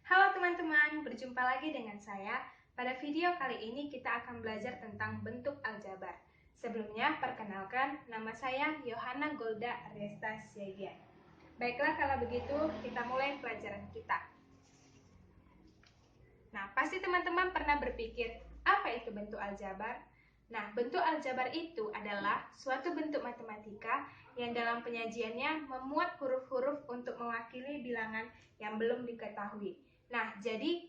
Halo teman-teman, berjumpa lagi dengan saya. Pada video kali ini kita akan belajar tentang bentuk aljabar. Sebelumnya, perkenalkan, nama saya Yohana Golda Aresta Siagian. Baiklah, kalau begitu kita mulai pelajaran kita. Nah, pasti teman-teman pernah berpikir, apa itu bentuk aljabar? Nah, bentuk aljabar itu adalah suatu bentuk matematika yang dalam penyajiannya memuat huruf-huruf untuk mewakili bilangan yang belum diketahui. Nah, jadi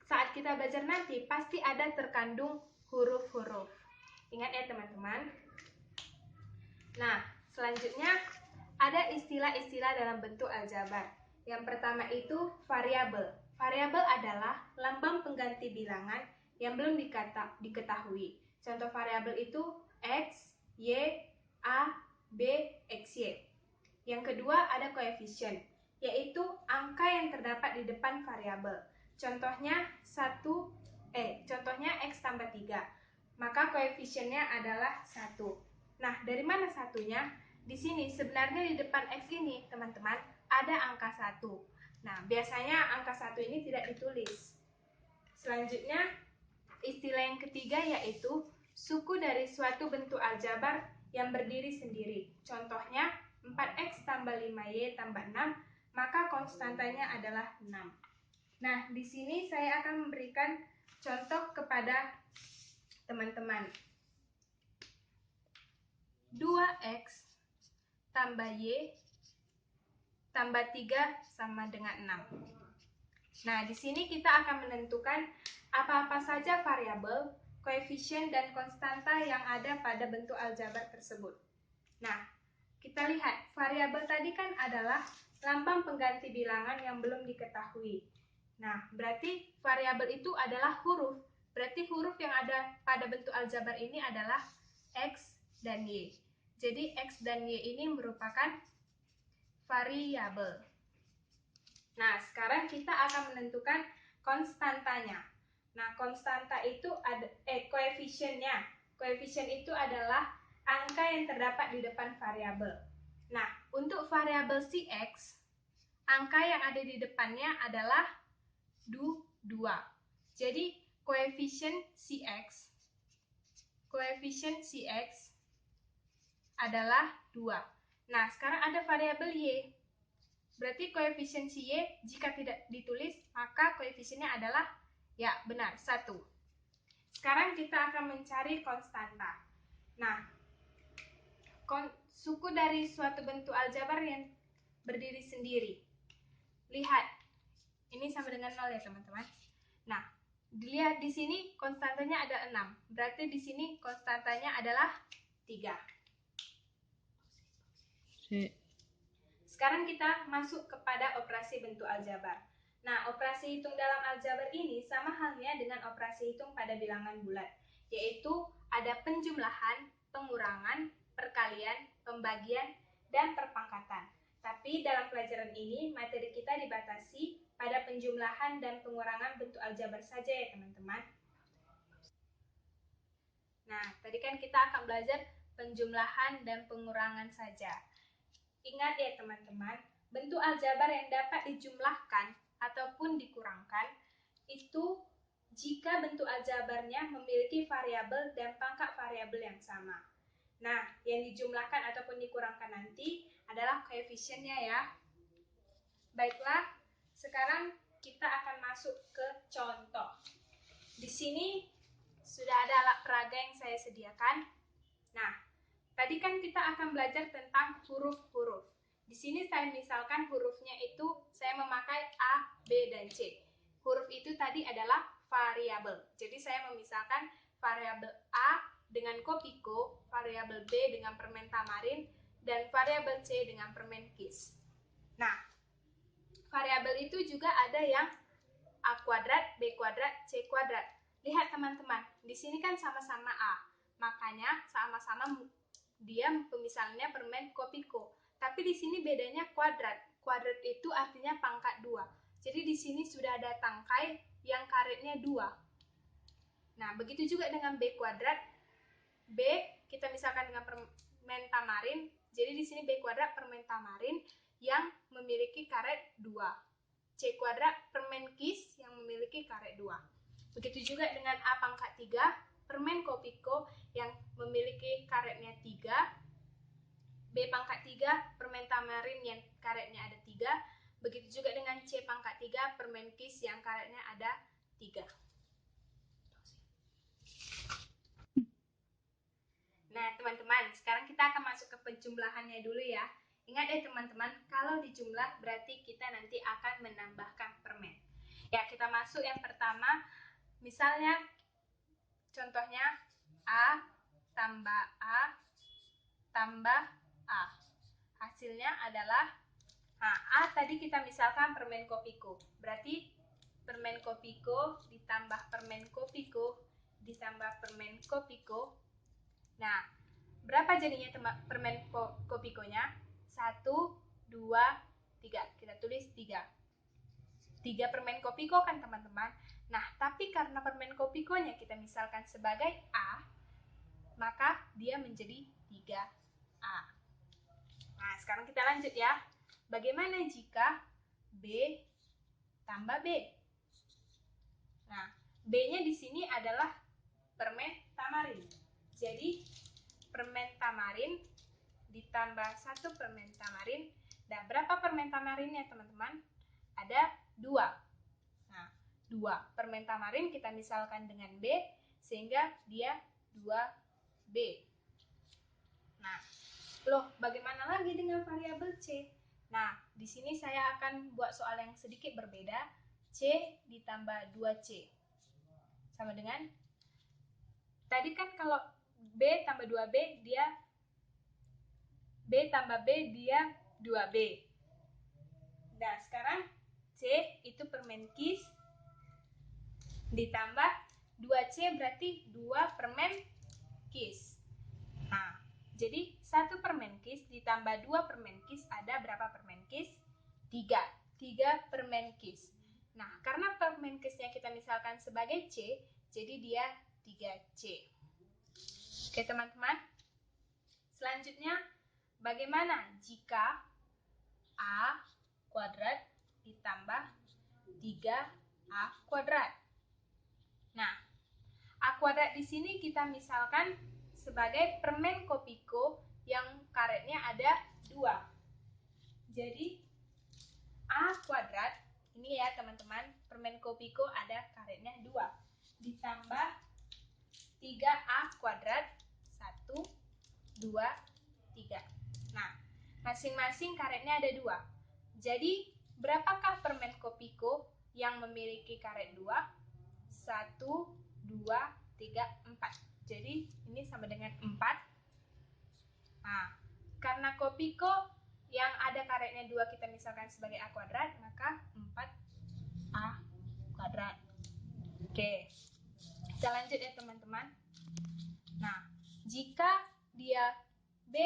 saat kita belajar nanti pasti ada terkandung huruf-huruf. Ingat ya teman-teman. Nah, selanjutnya ada istilah-istilah dalam bentuk aljabar. Yang pertama itu variabel. Variabel adalah lambang pengganti bilangan yang belum diketahui. Contoh variabel itu X, Y, A, B, XY. Yang kedua ada koefisien, yaitu angka yang terdapat di depan variabel. Contohnya contohnya X tambah 3. Maka koefisiennya adalah 1. Nah, dari mana satunya? Di sini sebenarnya di depan X ini, teman-teman, ada angka 1. Nah, biasanya angka 1 ini tidak ditulis. Selanjutnya, istilah yang ketiga yaitu suku dari suatu bentuk aljabar yang berdiri sendiri. Contohnya, 4X tambah 5Y tambah 6, maka konstantanya adalah 6. Nah, di sini saya akan memberikan contoh kepada teman-teman. 2X tambah Y tambah 3 sama dengan 6. Nah, di sini kita akan menentukan apa-apa saja variabel, koefisien, dan konstanta yang ada pada bentuk aljabar tersebut. Nah, kita lihat, variabel tadi kan adalah lambang pengganti bilangan yang belum diketahui. Nah, berarti variabel itu adalah huruf. Berarti huruf yang ada pada bentuk aljabar ini adalah X dan Y. Jadi, X dan Y ini merupakan variabel. Nah, sekarang kita akan menentukan konstantanya. Nah, konstanta itu ada koefisiennya. Koefisien itu adalah angka yang terdapat di depan variabel. Nah, untuk variabel si X, angka yang ada di depannya adalah 2. Jadi, koefisien si X adalah 2. Nah, sekarang ada variabel Y. Berarti koefisien si Y jika tidak ditulis, maka koefisiennya adalah, ya benar, 1. Sekarang kita akan mencari konstanta. Nah, suku dari suatu bentuk aljabar yang berdiri sendiri. Lihat, ini sama dengan 0 ya teman-teman. Nah, dilihat di sini konstantanya ada 6. Berarti di sini konstantanya adalah 3. Sekarang kita masuk kepada operasi bentuk aljabar. Nah, operasi hitung dalam aljabar ini sama halnya dengan operasi hitung pada bilangan bulat, yaitu ada penjumlahan, pengurangan, perkalian, pembagian, dan perpangkatan. Tapi dalam pelajaran ini, materi kita dibatasi pada penjumlahan dan pengurangan bentuk aljabar saja ya teman-teman. Nah, tadi kan kita akan belajar penjumlahan dan pengurangan saja. Ingat ya teman-teman, bentuk aljabar yang dapat dijumlahkan ataupun dikurangkan itu jika bentuk aljabarnya memiliki variabel dan pangkat variabel yang sama. Nah, yang dijumlahkan ataupun dikurangkan nanti adalah koefisiennya ya. Baiklah, sekarang kita akan masuk ke contoh. Di sini sudah ada alat peraga yang saya sediakan. Nah, tadi kan kita akan belajar tentang huruf-huruf. Di sini saya misalkan hurufnya itu saya memakai A, B, dan C. Huruf itu tadi adalah variabel. Jadi saya memisahkan variabel A dengan kopiko, variabel B dengan permen tamarin, dan variabel C dengan permen kis. Nah, variabel itu juga ada yang A kuadrat, B kuadrat, C kuadrat. Lihat teman-teman, di sini kan sama-sama A. Makanya sama-sama dia pemisahannya permen kopiko. Tapi di sini bedanya kuadrat. Kuadrat itu artinya pangkat 2. Jadi di sini sudah ada tangkai yang karetnya 2. Nah, begitu juga dengan B kuadrat. B kita misalkan dengan permen tamarin. Jadi di sini B kuadrat permen tamarin yang memiliki karet 2. C kuadrat permen KIS yang memiliki karet 2. Begitu juga dengan A pangkat 3, permen Kopiko yang memiliki karetnya 3. B pangkat 3, permen Tamarin yang karetnya ada 3. Begitu juga dengan C pangkat 3, permen KIS yang karetnya ada 3. Nah, teman-teman, sekarang kita akan masuk ke penjumlahannya dulu ya. Ingat ya teman-teman, kalau dijumlah berarti kita nanti akan menambahkan permen. Ya, kita masuk yang pertama. Misalnya, contohnya A tambah A tambah A. Hasilnya adalah, A tadi kita misalkan permen Kopiko. Berarti permen Kopiko ditambah permen Kopiko ditambah permen Kopiko. Nah, berapa jadinya permen Kopikonya? 1, 2, 3. Kita tulis 3. 3 permen Kopiko kan teman-teman. Nah, tapi karena permen Kopikonya kita misalkan sebagai A, maka dia menjadi 3A. Nah, sekarang kita lanjut ya. Bagaimana jika B tambah B? Nah, B-nya di sini adalah permen Tamarin. Jadi, permen Tamarin ditambah 1 permen Tamarin. Dan berapa permen Tamarinnya teman-teman? Ada 2. Nah, 2 permen Tamarin kita misalkan dengan B, sehingga dia 2B. Nah, loh, bagaimana lagi dengan variabel C? Nah, di sini saya akan buat soal yang sedikit berbeda. C ditambah 2C. Sama dengan, tadi kan kalau B tambah 2B, dia B tambah B, dia 2B. Nah, sekarang C itu permen KIS ditambah 2C berarti 2 permen KIS. Nah, jadi 1 permen KIS ditambah 2 permen KIS ada berapa permen KIS? 3. 3 permen KIS. Nah, karena permen KISnya kita misalkan sebagai C, jadi dia 3C. Oke teman-teman. Selanjutnya, bagaimana jika A kuadrat ditambah 3A kuadrat? Nah, A kuadrat di sini kita misalkan sebagai permen Kopiko yang karetnya ada 2. Jadi, A kuadrat, ini ya teman-teman, permen Kopiko ada karetnya 2. Ditambah 3A kuadrat, 1, 2, 3. Nah, masing-masing karetnya ada 2. Jadi, berapakah permen Kopiko yang memiliki karet 2? 1, 2, 3, 4. Jadi, ini sama dengan 4. Nah, karena Kopiko yang ada karetnya 2 kita misalkan sebagai A kuadrat, maka 4A kuadrat. Oke, kita lanjut ya teman-teman. Nah, jika dia B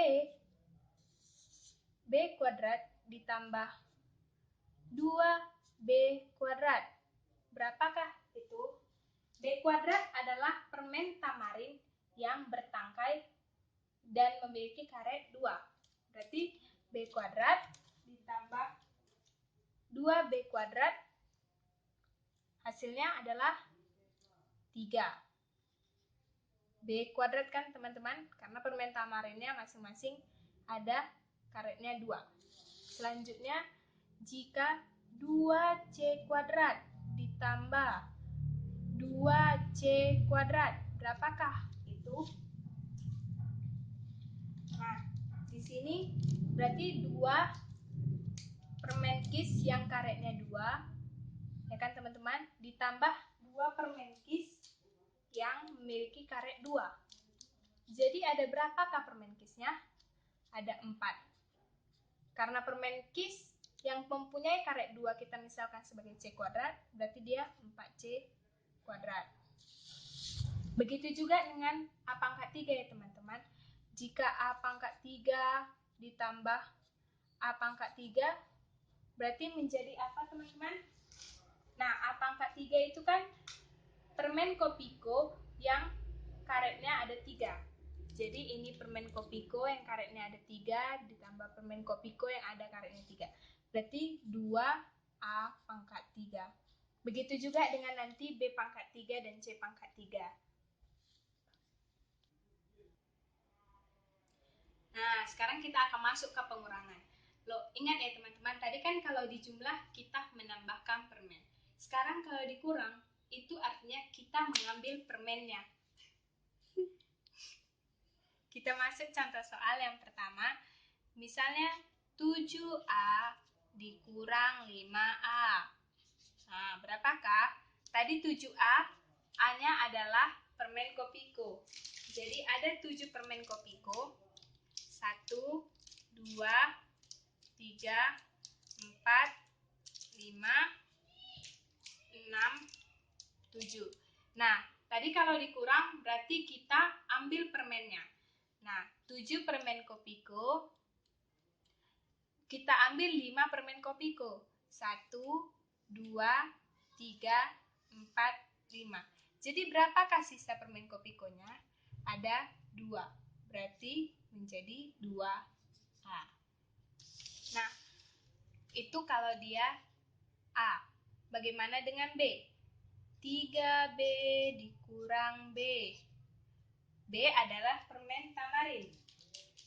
kuadrat ditambah 2B kuadrat, berapakah itu? B kuadrat adalah permen Tamarin yang bertangkai dan memiliki karet 2. Berarti B kuadrat ditambah 2B kuadrat, hasilnya adalah 3. B kuadrat kan teman-teman, karena permen Tamarinnya masing-masing ada karetnya 2. Selanjutnya, jika 2C kuadrat ditambah 2C kuadrat, berapakah itu? Nah, di sini berarti 2 permen KIS yang karetnya 2, ya kan teman-teman, ditambah 2 permen KIS yang memiliki karet 2. Jadi ada berapakah permen KISnya? Ada 4. Karena permen KIS yang mempunyai karet 2 kita misalkan sebagai C kuadrat, berarti dia 4C kuadrat. Begitu juga dengan A pangkat 3 ya teman-teman. Jika A pangkat 3 ditambah A pangkat 3, berarti menjadi apa teman-teman? Nah, A pangkat 3 itu kan permen Kopiko yang karetnya ada 3. Jadi ini permen Kopiko yang karetnya ada 3 ditambah permen Kopiko yang ada karetnya 3. Berarti 2 A pangkat 3. Begitu juga dengan nanti B pangkat 3 dan C pangkat 3. Nah, sekarang kita akan masuk ke pengurangan. Loh, ingat ya teman-teman, tadi kan kalau di jumlah kita menambahkan permen. Sekarang kalau dikurang, itu artinya kita mengambil permennya. Kita masuk contoh soal yang pertama. Misalnya 7A dikurang 5A. Nah, berapakah? Tadi 7A, A-nya adalah permen Kopiko. Jadi ada 7 permen Kopiko. 1, 2, 3, 4, 5, 6, 7. Nah, tadi kalau dikurang berarti kita ambil permennya. Nah, 7 permen Kopiko, kita ambil 5 permen Kopiko. 1, 2, 3, 4, 5. Jadi berapakah sisa permen Kopikonya? Ada 2. Berarti menjadi 2A. Nah, itu kalau dia A. Bagaimana dengan B? 3B dikurang B. B adalah permen tamarin.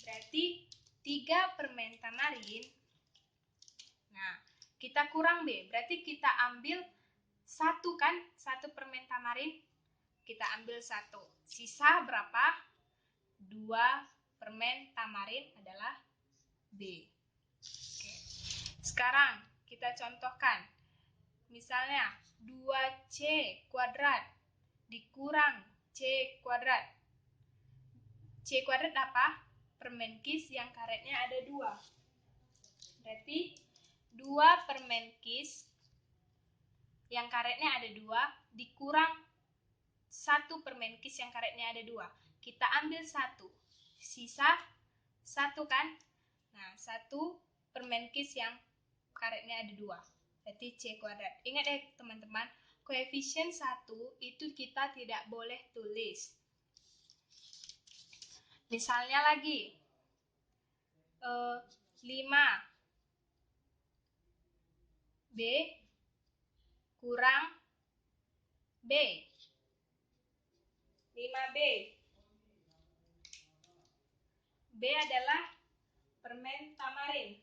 Berarti 3 permen tamarin. Nah, kita kurang B. Berarti kita ambil 1 kan? 1 permen tamarin. Kita ambil 1. Sisa berapa? 2 permen tamarin adalah B. Oke. Sekarang kita contohkan. Misalnya 2C kuadrat dikurang C kuadrat. C kuadrat apa? Permen kis yang karetnya ada 2. Berarti 2 permen kis yang karetnya ada 2 dikurang 1 permen kis yang karetnya ada 2. Kita ambil 1. Sisa 1 kan? Nah, 1 permen kis yang karetnya ada 2. Berarti C kuadrat. Ingat ya teman-teman, koefisien 1 itu kita tidak boleh tulis. Misalnya lagi 5 B kurang B. 5B. B adalah permen tamarin.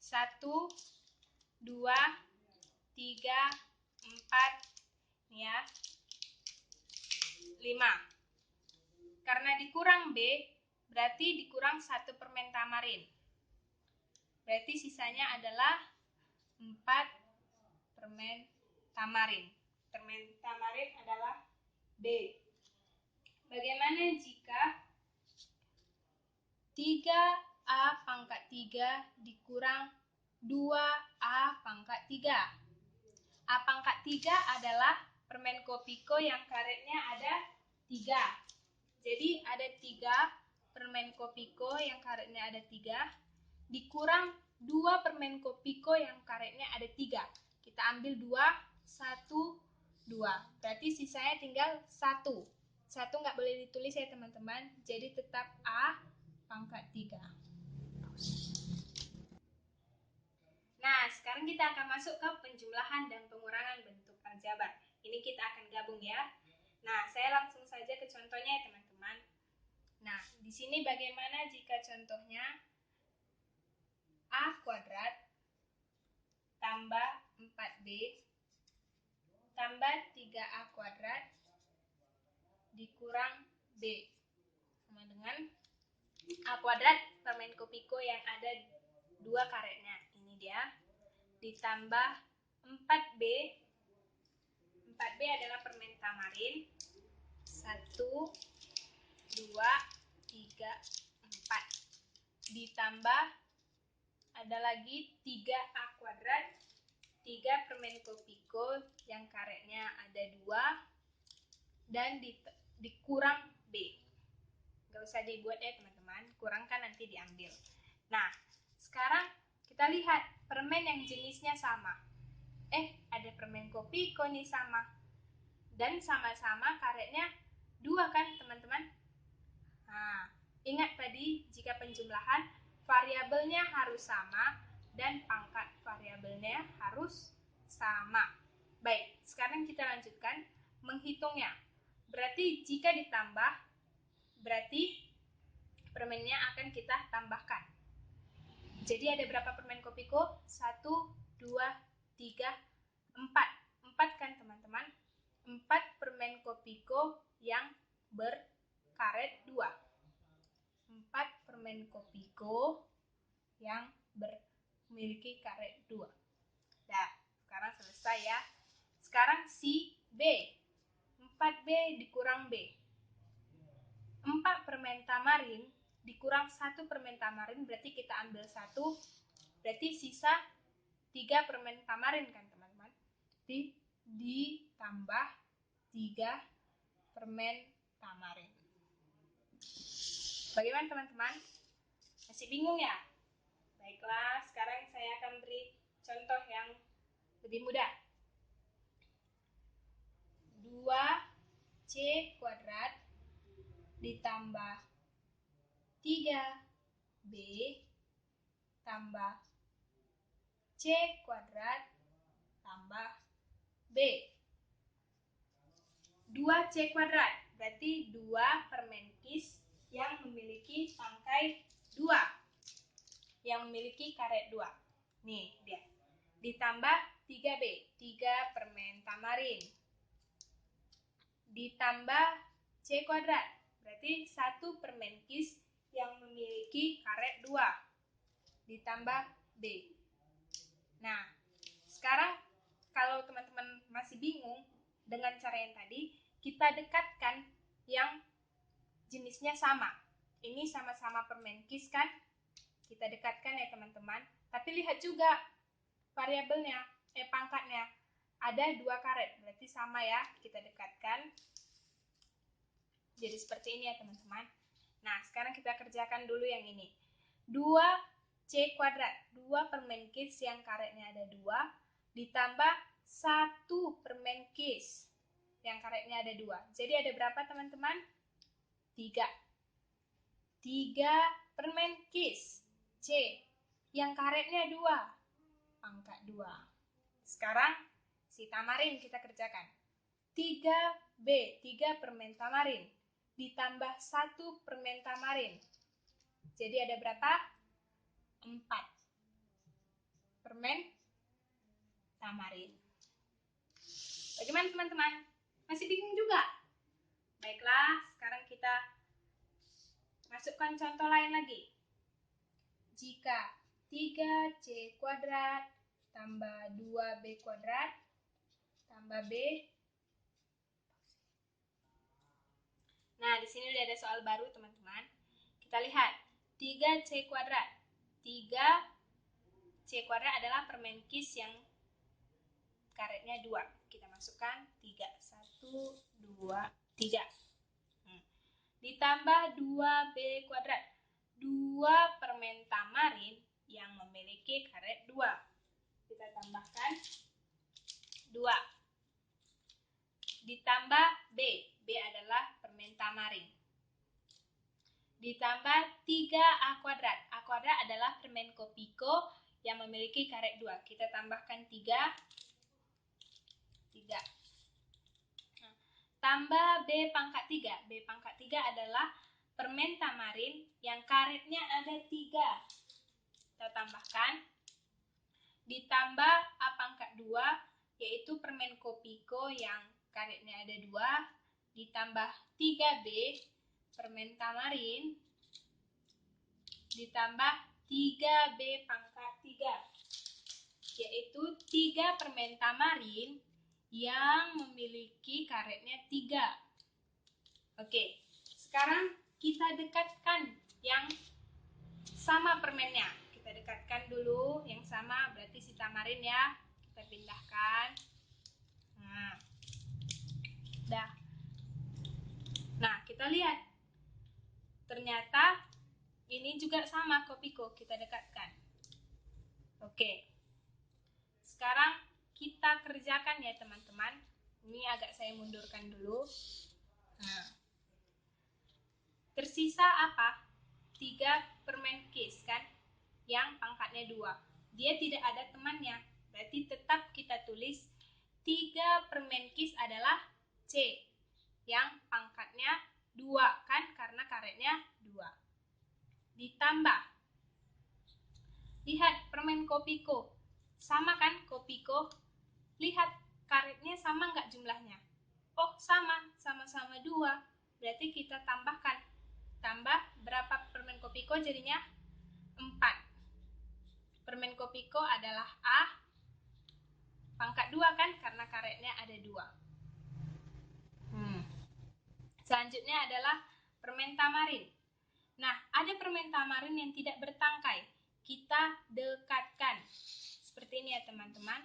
1, 2, 3, 4, ya, 5. Karena dikurang B, berarti dikurang 1 permen tamarin. Berarti sisanya adalah 4 permen tamarin. Permen tamarin adalah B. Bagaimana jika 3A pangkat 3 dikurang 2A pangkat 3? A pangkat 3 adalah permen Kopiko yang karetnya ada 3. Jadi ada 3 permen Kopiko yang karetnya ada 3 dikurang 2 permen Kopiko yang karetnya ada 3. Kita ambil 2, 1, 2. Berarti sisanya tinggal 1. 1 nggak boleh ditulis ya teman-teman. Jadi tetap A pangkat 3. Nah, sekarang kita akan masuk ke penjumlahan dan pengurangan bentuk aljabar. Ini kita akan gabung ya. Nah, saya langsung saja ke contohnya ya teman-teman. Nah, di sini bagaimana jika contohnya A kuadrat tambah 4B tambah 3A kuadrat dikurang B sama dengan A kuadrat permen Kopiko yang ada 2 karetnya. Ini dia. Ditambah 4B. 4B adalah permen tamarin. 1, 2, 3, 4. Ditambah ada lagi 3A kuadrat. 3 permen Kopiko yang karetnya ada 2 dan dikurang B. Gak usah dibuat ya teman-teman, kurang kan nanti diambil. Nah, sekarang kita lihat permen yang jenisnya sama. Ada permen Kopiko nih sama. Dan sama-sama karetnya 2 kan teman-teman? Nah, ingat tadi jika penjumlahan variabelnya harus sama, dan pangkat variabelnya harus sama. Baik, sekarang kita lanjutkan menghitungnya. Berarti jika ditambah, berarti permennya akan kita tambahkan. Jadi ada berapa permen Kopiko? 1, 2, 3, 4. 4 kan teman-teman? 4 permen Kopiko yang berkaret 2. 4 permen Kopiko yang memiliki karet 2. Nah, sekarang selesai ya. Sekarang si B. 4B dikurang B. 4 permen tamarin dikurang 1 permen tamarin, berarti kita ambil 1, berarti sisa 3 permen tamarin kan teman-teman. Ditambah 3 permen tamarin. Bagaimana teman-teman? Masih bingung ya? Baiklah, sekarang saya akan beri contoh yang lebih mudah. 2C kuadrat ditambah 3B tambah C kuadrat tambah B. 2C kuadrat berarti 2 permen kis yang memiliki tangkai 2, yang memiliki karet 2. Nih dia. Ditambah 3B, 3 permen tamarin. Ditambah C kuadrat, berarti 1 permen kis yang memiliki karet 2. Ditambah B. Nah, sekarang kalau teman-teman masih bingung dengan cara yang tadi, kita dekatkan yang jenisnya sama. Ini sama-sama permen kis kan? Kita dekatkan ya teman-teman. Tapi lihat juga variabelnya, pangkatnya. Ada 2 karet, berarti sama ya. Kita dekatkan. Jadi seperti ini ya teman-teman. Nah, sekarang kita kerjakan dulu yang ini. 2C kuadrat, 2 permen kis yang karetnya ada 2, ditambah 1 permen kis yang karetnya ada 2. Jadi ada berapa teman-teman? 3. 3 permen kis C yang karetnya 2, pangkat 2. Sekarang si tamarin kita kerjakan. 3B, 3 permen tamarin ditambah 1 permen tamarin. Jadi ada berapa? 4 permen tamarin. Bagaimana teman-teman? Masih bingung juga? Baiklah, sekarang kita masukkan contoh lain lagi. Jika 3C kuadrat tambah 2B kuadrat tambah B. Nah, di sini udah ada soal baru teman-teman. Kita lihat 3C kuadrat. 3C kuadrat adalah permen kis yang karetnya 2. Kita masukkan 3. 1, 2, 3. Ditambah 2B kuadrat. 2 permen tamarin yang memiliki karet 2. Kita tambahkan 2. Ditambah B. B adalah permen tamarin. Ditambah 3A kuadrat. A kuadrat adalah permen Kopiko yang memiliki karet 2. Kita tambahkan 3. Tambah B pangkat 3. B pangkat 3 adalah permen tamarin yang karetnya ada 3. Kita tambahkan. Ditambah A pangkat 2, yaitu permen Kopiko yang karetnya ada 2. Ditambah 3B permen tamarin. Ditambah 3B pangkat 3, yaitu 3 permen tamarin yang memiliki karetnya 3. Oke, sekarang kita dekatkan yang sama permennya. Kita dekatkan dulu yang sama, berarti si tamarin ya. Kita pindahkan. Nah, dah. Nah, kita lihat. Ternyata ini juga sama Kopiko, kita dekatkan. Oke. Sekarang kita kerjakan ya teman-teman. Ini agak saya mundurkan dulu. Nah, tersisa apa? 3 permen kis kan? Yang pangkatnya 2. dia tidak ada temannya. Berarti tetap kita tulis 3 permen kis adalah C, yang pangkatnya 2 kan, karena karetnya 2. Ditambah, lihat permen Kopiko, sama kan Kopiko? Lihat karetnya sama nggak jumlahnya? Oh sama, sama-sama 2. Berarti kita tambahkan. Tambah berapa permen Kopiko jadinya? 4. Permen Kopiko adalah A, pangkat 2 kan, karena karetnya ada 2. Selanjutnya adalah permen tamarin. Nah, ada permen tamarin yang tidak bertangkai. Kita dekatkan. Seperti ini ya teman-teman.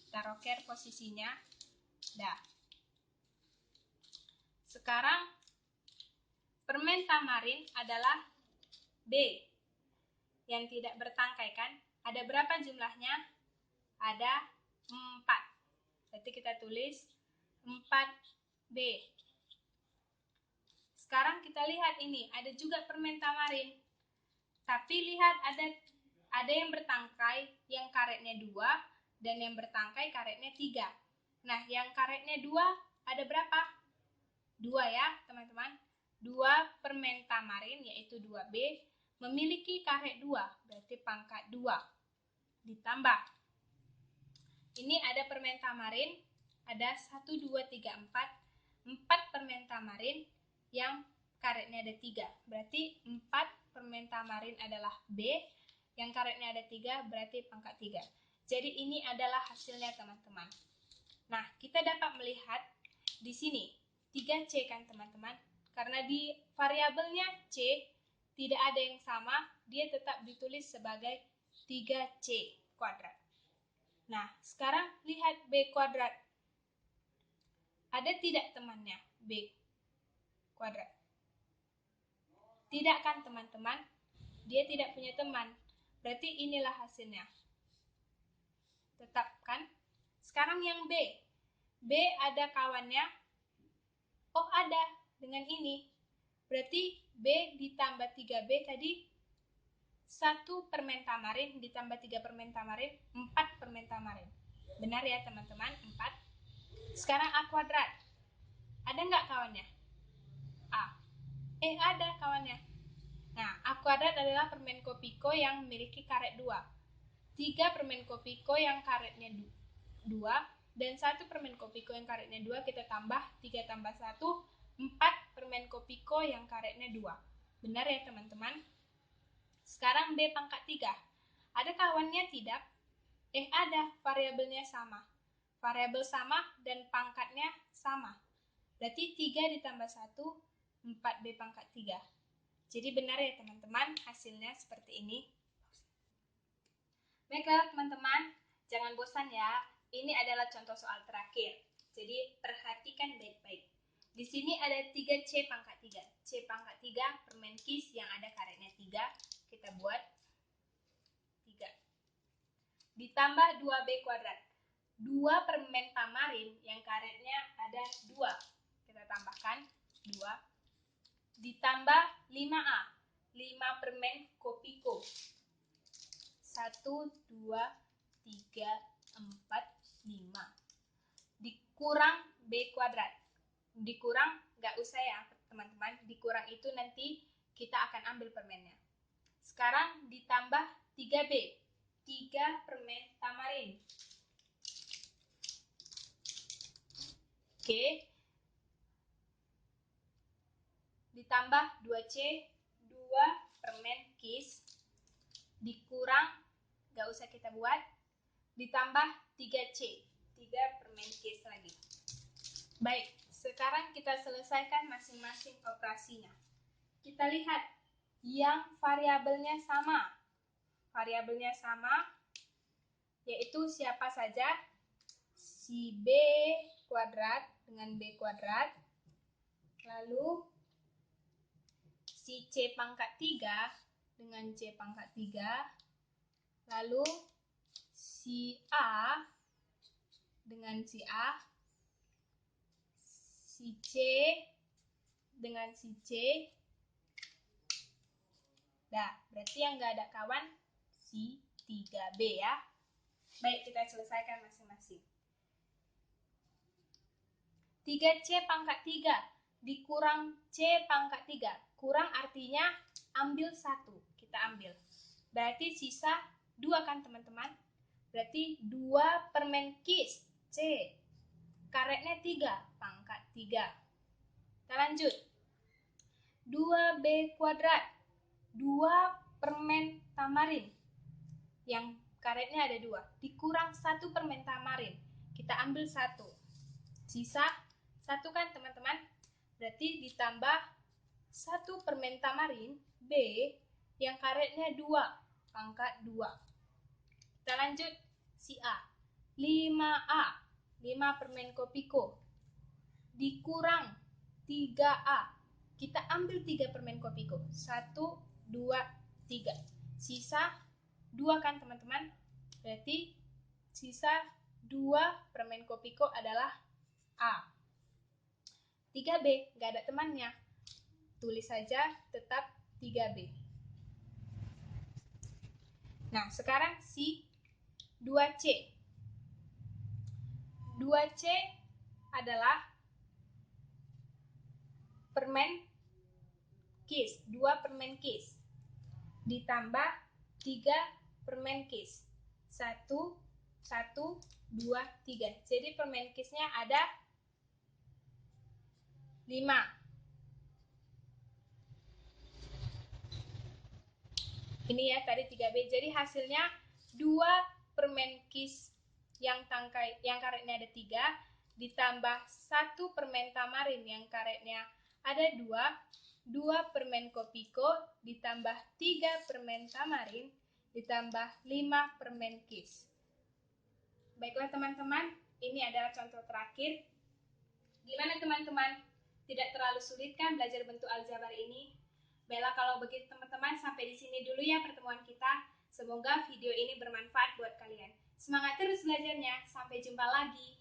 Kita roker posisinya. Dah. Sekarang permen tamarin adalah B, yang tidak bertangkai kan. Ada berapa jumlahnya? Ada 4. Berarti kita tulis 4B. Sekarang kita lihat ini, ada juga permen tamarin. Tapi lihat ada yang bertangkai, yang karetnya 2, dan yang bertangkai karetnya 3. Nah, yang karetnya 2 ada berapa? 2 ya, teman-teman. 2 permen tamarin, yaitu 2B, memiliki karet 2, berarti pangkat 2. Ditambah. Ini ada permen tamarin, ada 1, 2, 3, 4 permen tamarin yang karetnya ada 3. Berarti 4 permen tamarin adalah B, yang karetnya ada 3, berarti pangkat 3. Jadi ini adalah hasilnya teman-teman. Nah, kita dapat melihat di sini 3C kan teman-teman. Karena di variabelnya C tidak ada yang sama, dia tetap ditulis sebagai 3C kuadrat. Nah, sekarang lihat B kuadrat. Ada tidak temannya B kuadrat? Tidak kan teman-teman? Dia tidak punya teman. Berarti inilah hasilnya. Tetap kan? Sekarang yang B. B ada kawannya? Oh ada, dengan ini. Berarti B ditambah 3B tadi 1 permen tamarin ditambah 3 permen tamarin, 4 permen tamarin. Benar ya teman-teman? 4. Sekarang A kuadrat. Ada nggak kawannya? A. Ada kawannya. Nah, A kuadrat adalah permen Kopiko yang memiliki karet 2. 3 permen Kopiko yang karetnya 2, dan 1 permen Kopiko yang karetnya 2 kita tambah 3 tambah 1, 4 permen Kopiko yang karetnya 2. Benar ya teman-teman? Sekarang B pangkat 3. Ada kawannya tidak? Ada, variabelnya sama. Variabel sama dan pangkatnya sama. Berarti 3 ditambah 1, 4B pangkat 3. Jadi benar ya teman-teman, hasilnya seperti ini. Baiklah teman-teman, jangan bosan ya. Ini adalah contoh soal terakhir. Jadi perhatikan baik-baik. Di sini ada 3C pangkat 3. C pangkat 3 permen kis yang ada karetnya 3. Kita buat 3. Ditambah 2B kuadrat. 2 permen tamarin yang karetnya ada 2. Kita tambahkan 2. Ditambah 5A. 5 permen Kopiko. 1, 2, 3, 4, 5. Dikurang B kuadrat. Dikurang nggak usah ya teman-teman. Dikurang itu nanti kita akan ambil permennya. Sekarang ditambah 3B. 3 permen tamarin. Oke. Ditambah 2C. 2 permen kis. Dikurang, nggak usah kita buat. Ditambah 3C. 3 permen kis lagi. Baik, sekarang kita selesaikan masing-masing operasinya. Kita lihat yang variabelnya sama. Variabelnya sama, yaitu siapa saja? Si B kuadrat dengan B kuadrat. Lalu si C pangkat 3 dengan C pangkat 3. Lalu si A dengan si A. Si C dengan si C. Nah, berarti yang nggak ada kawan si 3B ya. Baik, kita selesaikan masing-masing. 3C pangkat 3 dikurang C pangkat 3. Kurang artinya ambil 1. Kita ambil. Berarti sisa 2 kan teman-teman? Berarti 2 permen kis C. Karetnya 3, pangkat 3. Kita lanjut. 2B kuadrat. 2 permen tamarin. Yang karetnya ada 2. Dikurang 1 permen tamarin. Kita ambil 1. Sisa 1 kan teman-teman? Berarti ditambah 1 permen tamarin B yang karetnya 2, pangkat 2. Kita lanjut. Si A. 5A. 5 permen kopiko. Dikurang 3A. Kita ambil 3 permen kopiko. 1, 2, 3. Sisa 2 kan teman-teman? Berarti sisa 2 permen kopiko adalah A. 3B, nggak ada temannya. Tulis saja tetap 3B. Nah, sekarang si 2C. 2C adalah permen kis, 2 permen kis. Ditambah 3 permen kis. 1, 1, 2, 3. Jadi permen kisnya ada 5. Ini ya tadi 3B. Jadi hasilnya 2 permen kis yang karetnya ada 3 ditambah 1 permen tamarin yang karetnya ada 2, 2 permen kopiko ditambah 3 permen tamarin ditambah 5 permen kis. Baiklah teman-teman, ini adalah contoh terakhir. Gimana teman-teman? Tidak terlalu sulit kan belajar bentuk aljabar ini? Baiklah, kalau begitu teman-teman, sampai di sini dulu ya pertemuan kita. Semoga video ini bermanfaat buat kalian. Semangat terus belajarnya. Sampai jumpa lagi.